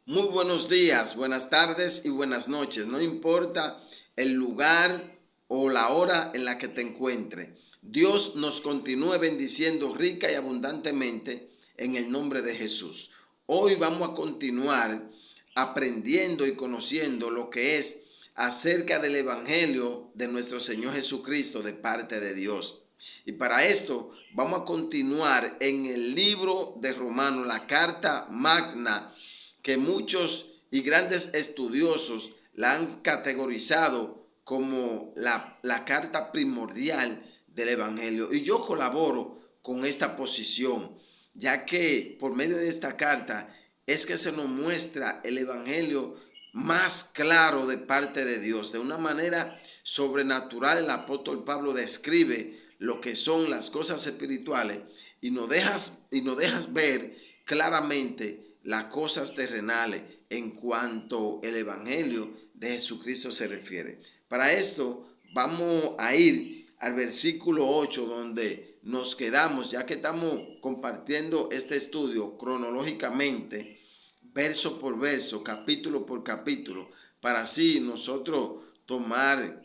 Muy buenos días, buenas tardes y buenas noches. No importa el lugar o la hora en la que te encuentres. Dios nos continúe bendiciendo rica y abundantemente en el nombre de Jesús. Hoy vamos a continuar aprendiendo y conociendo lo que es acerca del Evangelio de nuestro Señor Jesucristo de parte de Dios. Y para esto vamos a continuar en el libro de Romanos, la carta magna que muchos y grandes estudiosos la han categorizado como la carta primordial del Evangelio. Y yo colaboro con esta posición, ya que por medio de esta carta es que se nos muestra el Evangelio más claro de parte de Dios. De una manera sobrenatural el apóstol Pablo describe lo que son las cosas espirituales y nos dejas ver claramente las cosas terrenales en cuanto el Evangelio de Jesucristo se refiere. Para esto vamos a ir al versículo 8 donde nos quedamos, ya que estamos compartiendo este estudio cronológicamente, verso por verso, capítulo por capítulo, para así nosotros tomar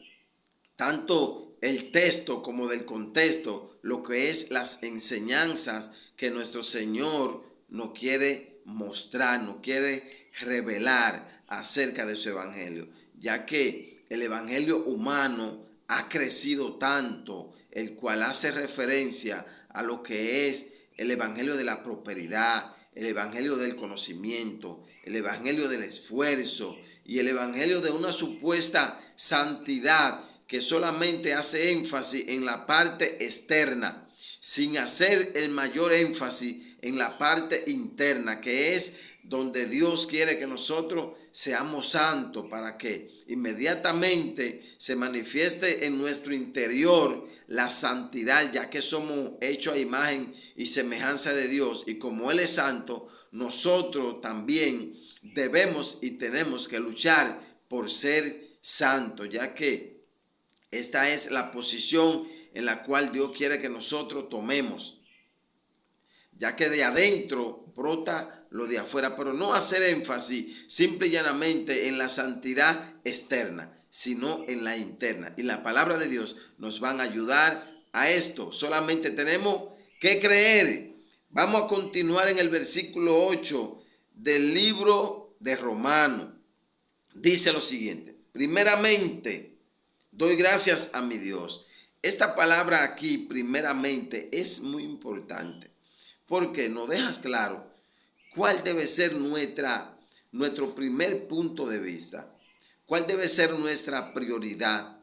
tanto el texto como del contexto, lo que es las enseñanzas que nuestro Señor nos quiere mostrar, nos quiere revelar acerca de su evangelio, ya que el evangelio humano ha crecido tanto, el cual hace referencia a lo que es el evangelio de la prosperidad, el evangelio del conocimiento, el evangelio del esfuerzo y el evangelio de una supuesta santidad que solamente hace énfasis en la parte externa, sin hacer el mayor énfasis en la parte interna, que es donde Dios quiere que nosotros seamos santos para que inmediatamente se manifieste en nuestro interior la santidad, ya que somos hechos a imagen y semejanza de Dios, y como Él es santo, nosotros también debemos y tenemos que luchar por ser santos, ya que esta es la posición en la cual Dios quiere que nosotros tomemos, ya que de adentro brota lo de afuera, pero no hacer énfasis simple y llanamente en la santidad externa, sino en la interna. Y la palabra de Dios nos va a ayudar a esto. Solamente tenemos que creer. Vamos a continuar en el versículo 8 del libro de Romanos. Dice lo siguiente: primeramente, doy gracias a mi Dios. Esta palabra aquí, primeramente, es muy importante porque nos dejas claro cuál debe ser nuestro primer punto de vista, cuál debe ser nuestra prioridad,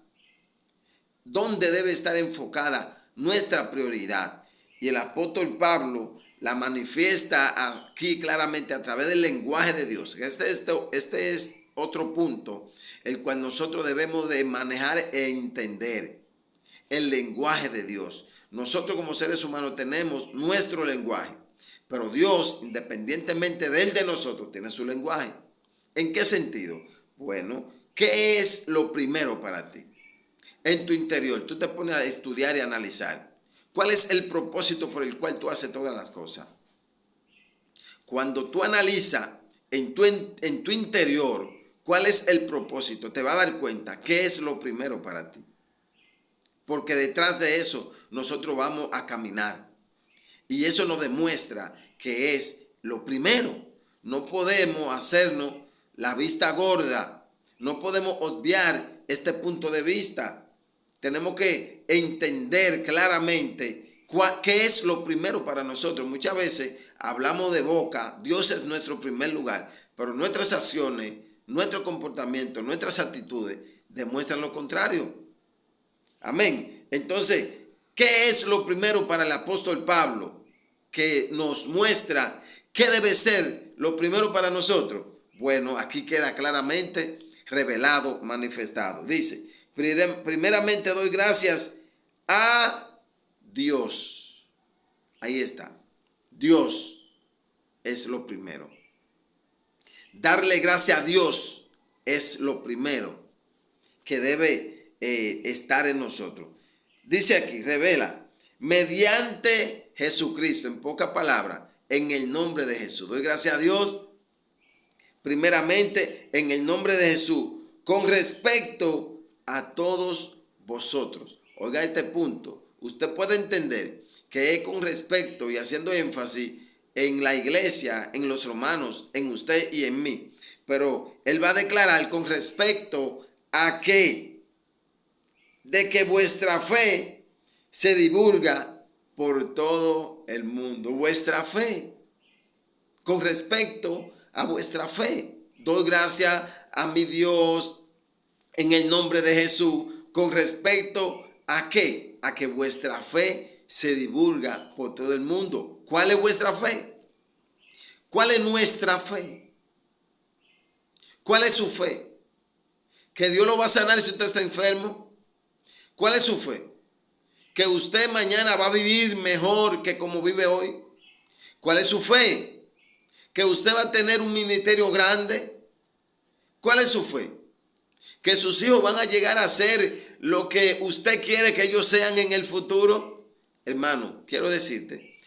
dónde debe estar enfocada nuestra prioridad. Y el apóstol Pablo la manifiesta aquí claramente a través del lenguaje de Dios. Este es otro punto, el cual nosotros debemos de manejar e entender. El lenguaje de Dios. Nosotros como seres humanos tenemos nuestro lenguaje, pero Dios, independientemente del de nosotros, tiene su lenguaje. ¿En qué sentido? Bueno, ¿qué es lo primero para ti? En tu interior, tú te pones a estudiar y a analizar. ¿Cuál es el propósito por el cual tú haces todas las cosas? Cuando tú analizas en tu interior cuál es el propósito, te va a dar cuenta qué es lo primero para ti. Porque detrás de eso nosotros vamos a caminar. Y eso nos demuestra que es lo primero. No podemos hacernos la vista gorda. No podemos obviar este punto de vista. Tenemos que entender claramente qué es lo primero para nosotros. Muchas veces hablamos de boca, Dios es nuestro primer lugar, pero nuestras acciones, nuestro comportamiento, nuestras actitudes demuestran lo contrario. Amén. Entonces, ¿qué es lo primero para el apóstol Pablo? Que nos muestra qué debe ser lo primero para nosotros. Bueno, aquí queda claramente revelado, manifestado. Dice, primeramente doy gracias a Dios. Ahí está. Dios es lo primero. Darle gracias a Dios es lo primero que debe estar en nosotros. Dice aquí, revela, mediante Jesucristo, en pocas palabras, en el nombre de Jesús. Doy gracias a Dios primeramente en el nombre de Jesús, con respecto a todos vosotros. Oiga este punto. Usted puede entender que es con respecto y haciendo énfasis en la iglesia, en los romanos, en usted y en mí. Pero él va a declarar con respecto a qué, de que vuestra fe se divulga por todo el mundo. Vuestra fe, con respecto a vuestra fe. Doy gracias a mi Dios en el nombre de Jesús con respecto a qué, a que vuestra fe se divulga por todo el mundo. ¿Cuál es vuestra fe? ¿Cuál es nuestra fe? ¿Cuál es su fe? ¿Que Dios lo va a sanar si usted está enfermo? ¿Cuál es su fe? ¿Que usted mañana va a vivir mejor que como vive hoy? ¿Cuál es su fe? ¿Que usted va a tener un ministerio grande? ¿Cuál es su fe? ¿Que sus hijos van a llegar a ser lo que usted quiere que ellos sean en el futuro? Hermano, quiero decirte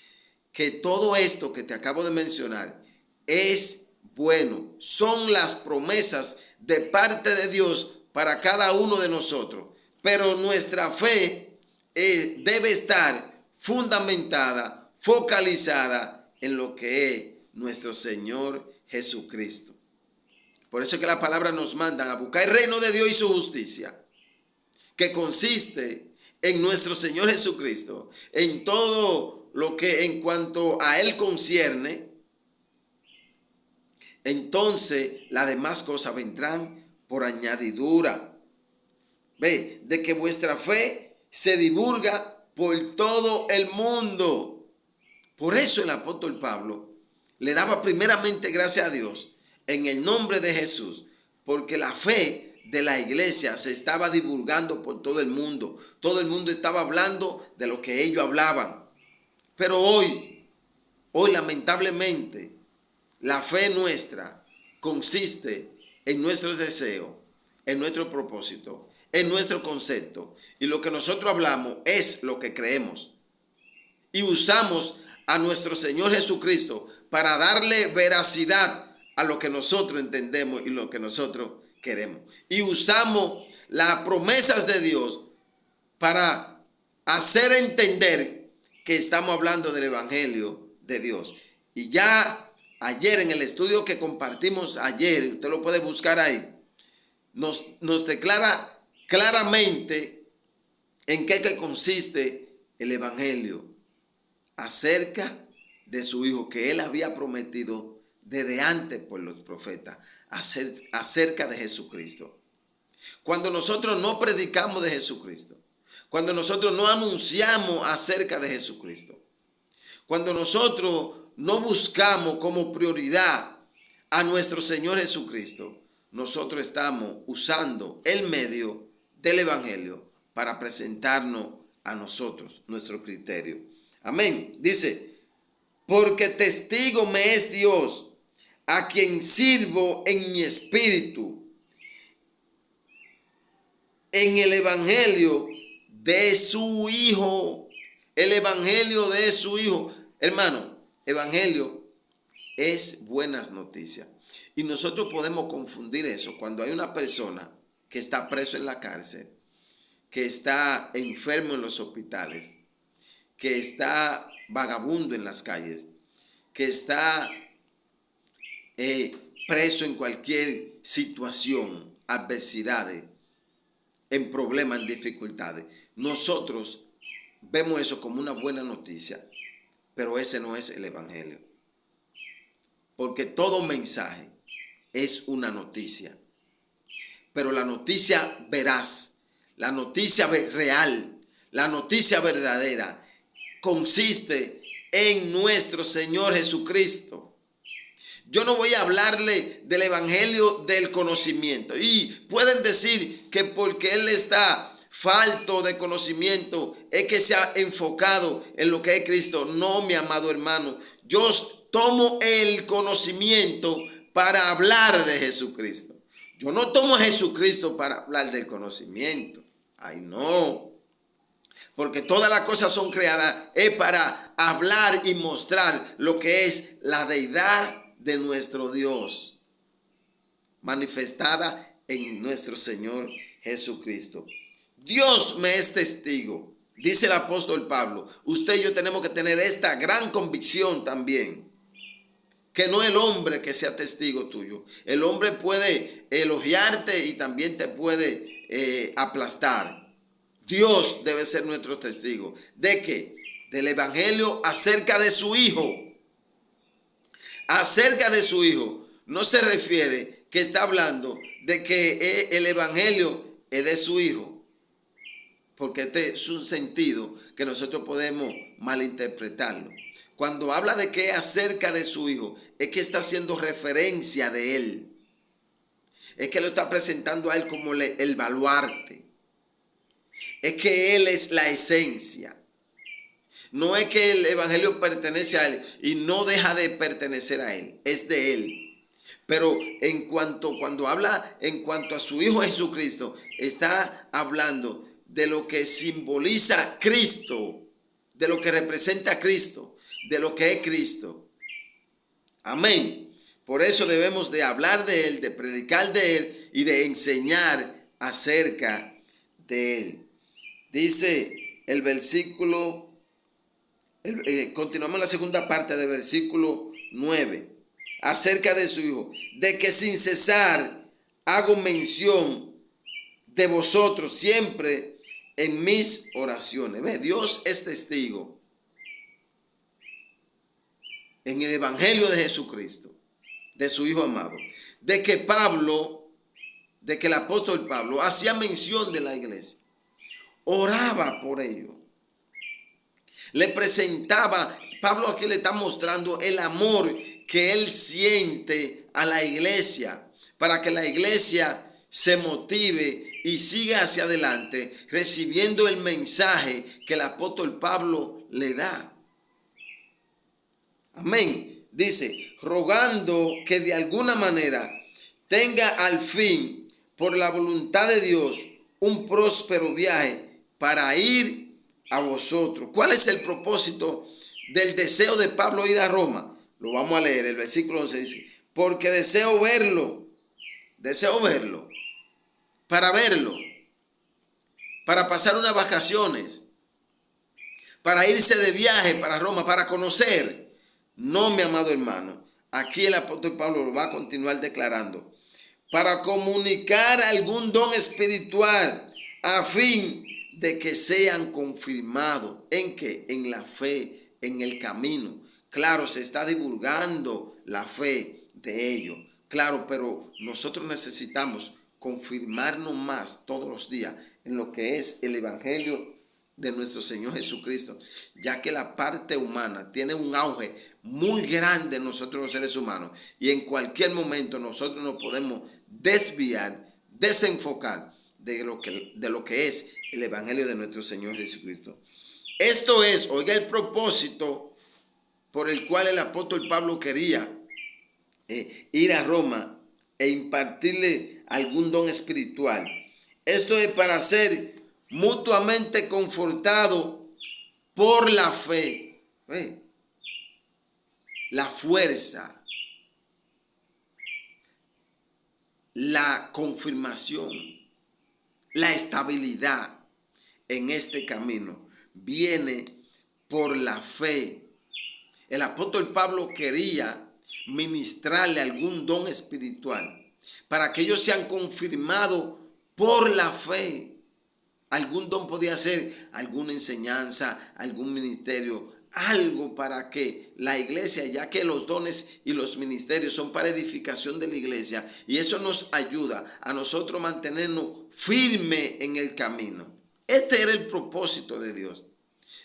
que todo esto que te acabo de mencionar es bueno. Son las promesas de parte de Dios para cada uno de nosotros. Pero nuestra fe debe estar fundamentada, focalizada en lo que es nuestro Señor Jesucristo. Por eso es que la palabra nos manda a buscar el reino de Dios y su justicia, que consiste en nuestro Señor Jesucristo, en todo lo que en cuanto a Él concierne. Entonces las demás cosas vendrán por añadidura. Ve, de que vuestra fe se divulga por todo el mundo. Por eso el apóstol Pablo le daba primeramente gracias a Dios en el nombre de Jesús, porque la fe de la iglesia se estaba divulgando por todo el mundo. Todo el mundo estaba hablando de lo que ellos hablaban. Pero hoy lamentablemente, la fe nuestra consiste en nuestros deseos, en nuestro propósito, en nuestro concepto. Y lo que nosotros hablamos es lo que creemos. Y usamos a nuestro Señor Jesucristo para darle veracidad a lo que nosotros entendemos y lo que nosotros queremos. Y usamos las promesas de Dios para hacer entender que estamos hablando del Evangelio de Dios. Y ya ayer en el estudio que compartimos ayer, usted lo puede buscar ahí, nos declara claramente en qué consiste el Evangelio acerca de su Hijo que Él había prometido desde antes por los profetas, acerca de Jesucristo. Cuando nosotros no predicamos de Jesucristo, cuando nosotros no anunciamos acerca de Jesucristo, cuando nosotros no buscamos como prioridad a nuestro Señor Jesucristo, nosotros estamos usando el medio del Evangelio para presentarnos a nosotros, nuestro criterio. Amén. Dice, porque testigo me es Dios, a quien sirvo en mi espíritu, en el Evangelio de su Hijo. El Evangelio de su Hijo. Hermano, Evangelio es buenas noticias. Y nosotros podemos confundir eso cuando hay una persona que está preso en la cárcel, que está enfermo en los hospitales, que está vagabundo en las calles, que está preso en cualquier situación, adversidades, en problemas, en dificultades. Nosotros vemos eso como una buena noticia, pero ese no es el Evangelio. Porque todo mensaje es una noticia, pero la noticia veraz, la noticia real, la noticia verdadera consiste en nuestro Señor Jesucristo. Yo no voy a hablarle del Evangelio del conocimiento. Y pueden decir que porque él está falto de conocimiento es que se ha enfocado en lo que es Cristo. No, mi amado hermano. Yo tomo el conocimiento para hablar de Jesucristo. Yo no tomo a Jesucristo para hablar del conocimiento. Ay, no. Porque todas las cosas son creadas es para hablar y mostrar lo que es la deidad de nuestro Dios. manifestada en nuestro Señor Jesucristo. Dios me es testigo, dice el apóstol Pablo. Usted y yo tenemos que tener esta gran convicción también, que no el hombre que sea testigo tuyo. El hombre puede elogiarte y también te puede aplastar. Dios debe ser nuestro testigo. ¿De qué? Del evangelio acerca de su Hijo. Acerca de su Hijo. No se refiere que está hablando de que el evangelio es de su Hijo. Porque este es un sentido que nosotros podemos malinterpretarlo. Cuando habla de que es acerca de su Hijo, es que está haciendo referencia de Él. Es que lo está presentando a Él como el baluarte. Es que Él es la esencia. No es que el evangelio pertenece a Él y no deja de pertenecer a Él. Es de Él. Pero cuando habla en cuanto a su Hijo Jesucristo, está hablando de lo que simboliza Cristo, de lo que representa a Cristo, de lo que es Cristo. Amén. Por eso debemos de hablar de Él, de predicar de Él y de enseñar acerca de Él. Dice el versículo, continuamos la segunda parte del versículo 9, acerca de su Hijo, de que sin cesar hago mención de vosotros siempre en mis oraciones. ¿Ve? Dios es testigo en el evangelio de Jesucristo, de su Hijo amado, de que el apóstol Pablo hacía mención de la iglesia, oraba por ellos, le presentaba. Pablo aquí le está mostrando el amor que él siente a la iglesia, para que la iglesia se motive y siga hacia adelante recibiendo el mensaje que el apóstol Pablo le da. Amén. Dice, rogando que de alguna manera tenga al fin, por la voluntad de Dios, un próspero viaje para ir a vosotros. ¿Cuál es el propósito del deseo de Pablo ir a Roma? Lo vamos a leer, el versículo 11 dice, porque deseo verlo, para pasar unas vacaciones, para irse de viaje para Roma, para conocer. No, mi amado hermano, aquí el apóstol Pablo lo va a continuar declarando, para comunicar algún don espiritual a fin de que sean confirmados. ¿En qué? En la fe, en el camino. Claro, se está divulgando la fe de ellos. Claro, pero nosotros necesitamos confirmarnos más todos los días en lo que es el evangelio de nuestro Señor Jesucristo, ya que la parte humana tiene un auge muy grande en nosotros los seres humanos y en cualquier momento nosotros nos podemos desviar, desenfocar de lo que es el evangelio de nuestro Señor Jesucristo. Esto es, oiga, el propósito por el cual el apóstol Pablo quería ir a Roma e impartirle algún don espiritual. Esto es para ser mutuamente confortado por la fe, la fuerza, la confirmación, la estabilidad en este camino viene por la fe. El apóstol Pablo quería ministrarle algún don espiritual para que ellos sean confirmados por la fe. Algún don podía ser alguna enseñanza, algún ministerio, algo para que la iglesia, ya que los dones y los ministerios son para edificación de la iglesia, y eso nos ayuda a nosotros mantenernos firmes en el camino. Este era el propósito de Dios.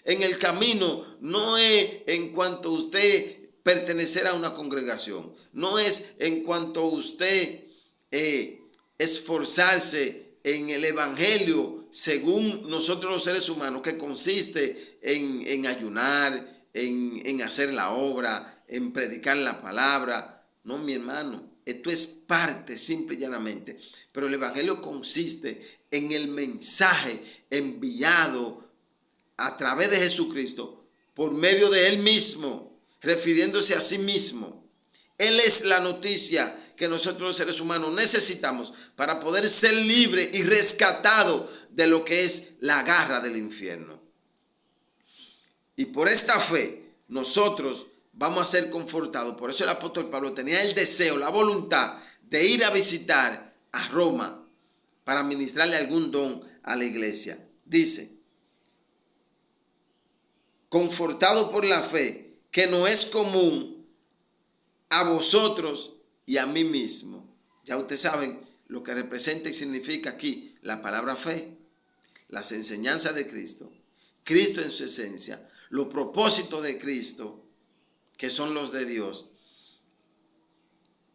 En el camino no es en cuanto a usted pertenecer a una congregación, no es en cuanto a usted esforzarse en el evangelio según nosotros los seres humanos, que consiste en ayunar, en hacer la obra, en predicar la palabra. No, mi hermano, esto es parte simple y llanamente, pero el evangelio consiste en el mensaje enviado a través de Jesucristo por medio de Él mismo, refiriéndose a sí mismo. Él es la noticia que nosotros los seres humanos necesitamos para poder ser libres y rescatados de lo que es la garra del infierno. Y por esta fe nosotros vamos a ser confortados. Por eso el apóstol Pablo tenía el deseo, la voluntad de ir a visitar a Roma para ministrarle algún don a la iglesia. Dice, confortado por la fe, que no es común a vosotros y a mí mismo. Ya ustedes saben lo que representa y significa aquí la palabra fe, las enseñanzas de Cristo, Cristo en su esencia, los propósitos de Cristo, que son los de Dios.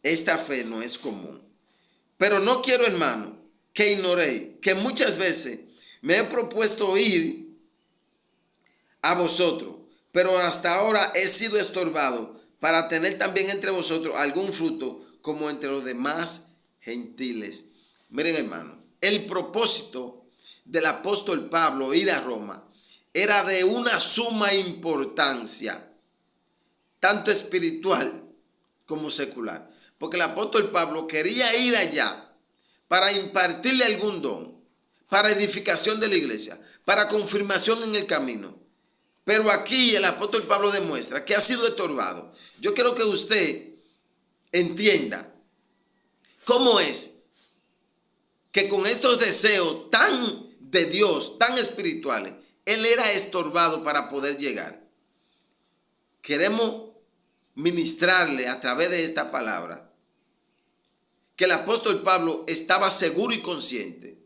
Esta fe no es común. Pero no quiero, hermano, que ignoréis que muchas veces me he propuesto ir a vosotros, pero hasta ahora he sido estorbado para tener también entre vosotros algún fruto como entre los demás gentiles. Miren, hermano, el propósito del apóstol Pablo ir a Roma era de una suma importancia, tanto espiritual como secular, porque el apóstol Pablo quería ir allá para impartirle algún don, para edificación de la iglesia, para confirmación en el camino. Pero aquí el apóstol Pablo demuestra que ha sido estorbado. Yo quiero que usted entienda cómo es que con estos deseos tan de Dios, tan espirituales, él era estorbado para poder llegar. Queremos ministrarle a través de esta palabra que el apóstol Pablo estaba seguro y consciente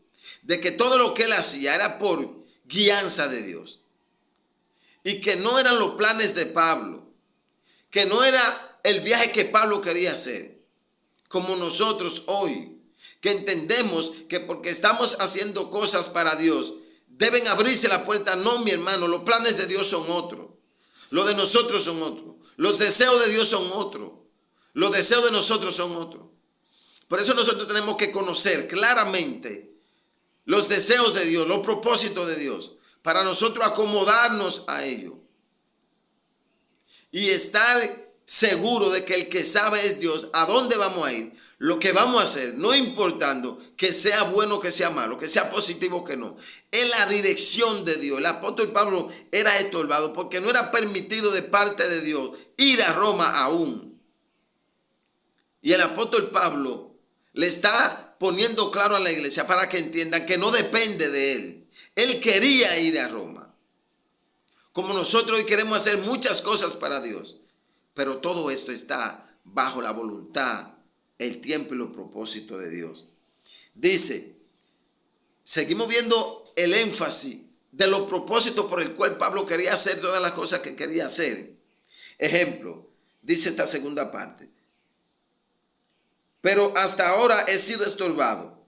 de que todo lo que él hacía era por guianza de Dios. Y que no eran los planes de Pablo, que no era el viaje que Pablo quería hacer, como nosotros hoy, que entendemos que porque estamos haciendo cosas para Dios, deben abrirse la puerta. No, mi hermano, los planes de Dios son otros, los de nosotros son otros, los deseos de Dios son otros, los deseos de nosotros son otros. Por eso nosotros tenemos que conocer claramente los deseos de Dios, los propósitos de Dios, para nosotros acomodarnos a ello y estar seguro de que el que sabe es Dios, a dónde vamos a ir, lo que vamos a hacer, no importando que sea bueno o que sea malo, que sea positivo o que no. Es la dirección de Dios. El apóstol Pablo era estorbado porque no era permitido de parte de Dios ir a Roma aún. Y el apóstol Pablo le está poniendo claro a la iglesia para que entiendan que no depende de él. Él quería ir a Roma. Como nosotros hoy queremos hacer muchas cosas para Dios. Pero todo esto está bajo la voluntad, el tiempo y los propósitos de Dios. Dice, seguimos viendo el énfasis de los propósitos por el cual Pablo quería hacer todas las cosas que quería hacer. Ejemplo, dice esta segunda parte. Pero hasta ahora he sido estorbado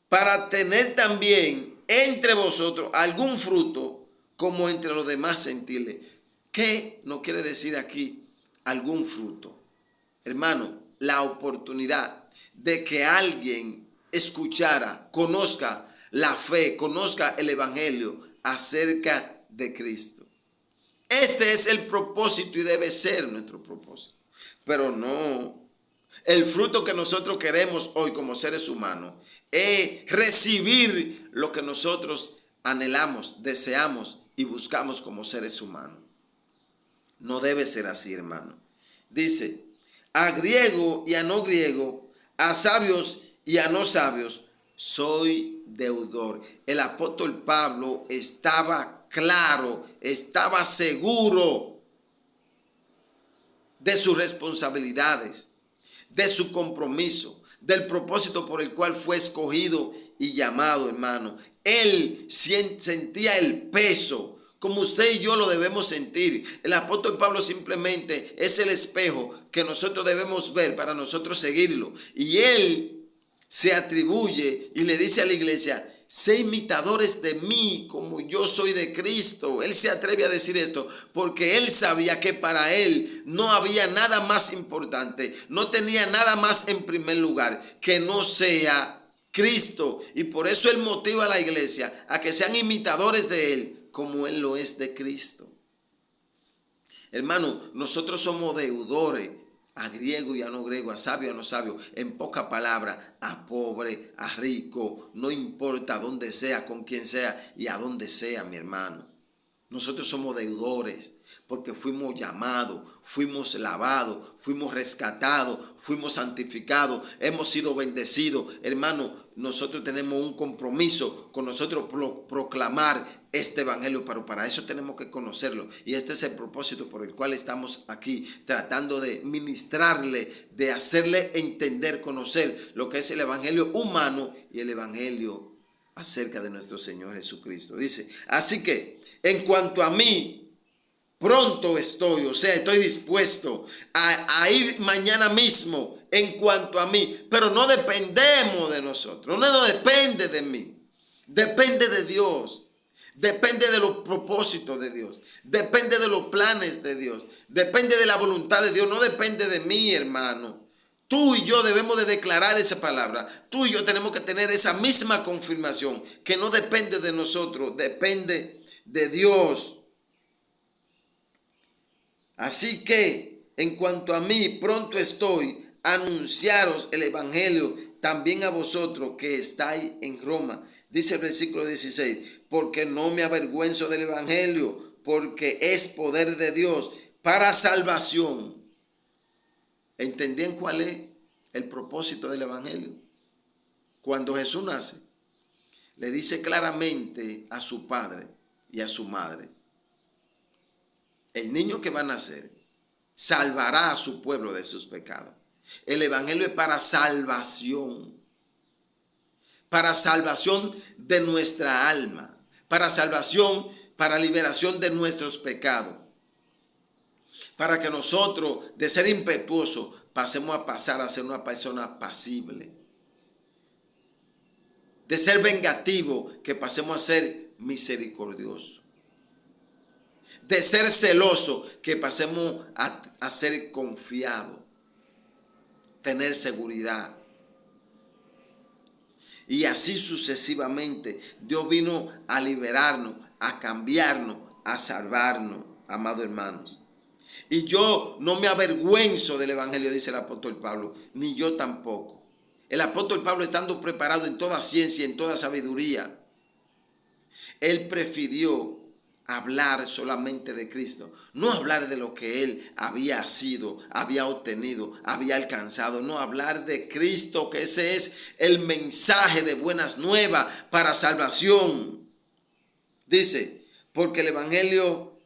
para tener también entre vosotros algún fruto como entre los demás gentiles. ¿Qué nos quiere decir aquí algún fruto? Hermano, la oportunidad de que alguien escuchara, conozca la fe, conozca el evangelio acerca de Cristo. Este es el propósito y debe ser nuestro propósito. Pero no, el fruto que nosotros queremos hoy como seres humanos es recibir lo que nosotros anhelamos, deseamos y buscamos como seres humanos. No debe ser así, hermano. Dice, a griego y a no griego, a sabios y a no sabios, soy deudor. El apóstol Pablo estaba claro, estaba seguro de sus responsabilidades, de su compromiso, del propósito por el cual fue escogido y llamado, hermano. Él sentía el peso, como usted y yo lo debemos sentir. El apóstol Pablo simplemente es el espejo que nosotros debemos ver para nosotros seguirlo. Y él se atribuye y le dice a la iglesia, sé imitadores de mí como yo soy de Cristo. Él se atreve a decir esto porque él sabía que para él no había nada más importante, no tenía nada más en primer lugar que no sea Cristo. Y por eso él motiva a la iglesia a que sean imitadores de él como él lo es de Cristo. Hermano, nosotros somos deudores a griego y a no griego, a sabio y a no sabio, en poca palabra, a pobre, a rico, no importa dónde sea, con quién sea y a dónde sea, mi hermano. Nosotros somos deudores porque fuimos llamados, fuimos lavados, fuimos rescatados, fuimos santificados, hemos sido bendecidos. Hermano, nosotros tenemos un compromiso con nosotros proclamar este evangelio, pero para eso tenemos que conocerlo. Y este es el propósito por el cual estamos aquí, tratando de ministrarle, de hacerle entender, conocer lo que es el evangelio humano y el evangelio acerca de nuestro Señor Jesucristo. Dice, así que en cuanto a mí, pronto estoy, o sea, estoy dispuesto a ir mañana mismo en cuanto a mí, pero no dependemos de nosotros, no depende de mí, depende de Dios. Depende de los propósitos de Dios, depende de los planes de Dios, depende de la voluntad de Dios, no depende de mí, hermano. Tú y yo debemos de declarar esa palabra. Tú y yo tenemos que tener esa misma confirmación, que no depende de nosotros, depende de Dios. Así que, en cuanto a mí, pronto estoy a anunciaros el evangelio también a vosotros que estáis en Roma. Dice el versículo 16, porque no me avergüenzo del evangelio, porque es poder de Dios para salvación. ¿Entendían cuál es el propósito del evangelio? Cuando Jesús nace, le dice claramente a su padre y a su madre, el niño que va a nacer salvará a su pueblo de sus pecados. El evangelio es para salvación de nuestra alma, para salvación, para liberación de nuestros pecados, para que nosotros, de ser impetuosos, pasemos a pasar a ser una persona apacible, de ser vengativo, que pasemos a ser misericordioso, de ser celoso, que pasemos a ser confiado, tener seguridad. Y así sucesivamente. Dios vino a liberarnos, a cambiarnos, a salvarnos, amados hermanos. Y yo no me avergüenzo del evangelio, dice el apóstol Pablo, ni yo tampoco. El apóstol Pablo, estando preparado en toda ciencia, en toda sabiduría, él prefirió hablar solamente de Cristo, no hablar de lo que él había sido, había obtenido, había alcanzado, no hablar de Cristo, que ese es el mensaje de buenas nuevas para salvación. Dice, porque el evangelio,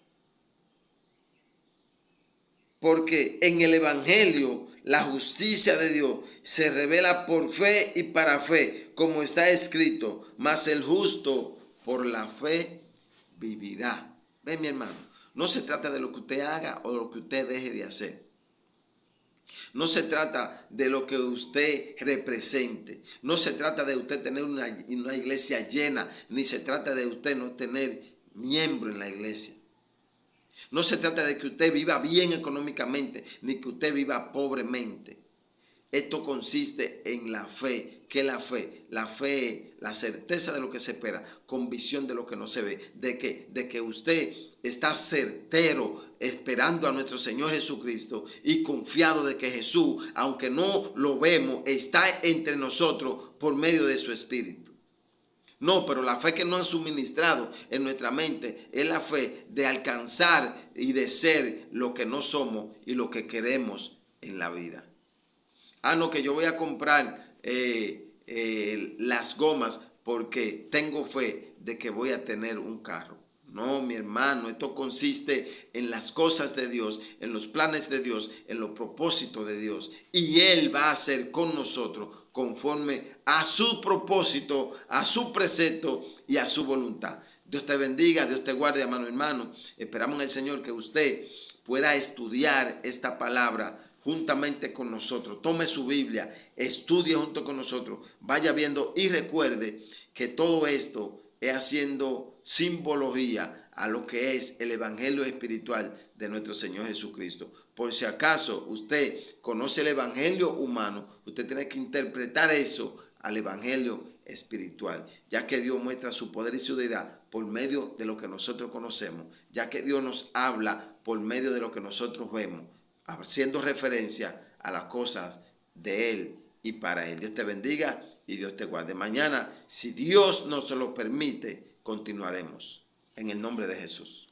porque en el evangelio la justicia de Dios se revela por fe y para fe, como está escrito, mas el justo por la fe vivirá. Ven, mi hermano, no se trata de lo que usted haga o lo que usted deje de hacer. No se trata de lo que usted represente. No se trata de usted tener una iglesia llena, ni se trata de usted no tener miembro en la iglesia. No se trata de que usted viva bien económicamente, ni que usted viva pobremente. Esto consiste en la fe. ¿Qué es la fe? La fe es la certeza de lo que se espera, convicción de lo que no se ve. De que usted está certero esperando a nuestro Señor Jesucristo y confiado de que Jesús, aunque no lo vemos, está entre nosotros por medio de su Espíritu. No, pero la fe que nos han suministrado en nuestra mente es la fe de alcanzar y de ser lo que no somos y lo que queremos en la vida. Ah, no, que yo voy a comprar las gomas porque tengo fe de que voy a tener un carro. No, mi hermano, esto consiste en las cosas de Dios, en los planes de Dios, en los propósitos de Dios. Y Él va a hacer con nosotros conforme a su propósito, a su precepto y a su voluntad. Dios te bendiga, Dios te guarde, hermano. Esperamos en el Señor que usted pueda estudiar esta palabra juntamente con nosotros. Tome su Biblia, estudie junto con nosotros, vaya viendo y recuerde que todo esto es haciendo simbología a lo que es el evangelio espiritual de nuestro Señor Jesucristo. Por si acaso usted conoce el evangelio humano, usted tiene que interpretar eso al evangelio espiritual, ya que Dios muestra su poder y su deidad por medio de lo que nosotros conocemos, ya que Dios nos habla por medio de lo que nosotros vemos. haciendo referencia a las cosas de Él y para Él. Dios te bendiga y Dios te guarde. Mañana, si Dios nos lo permite, continuaremos. En el nombre de Jesús.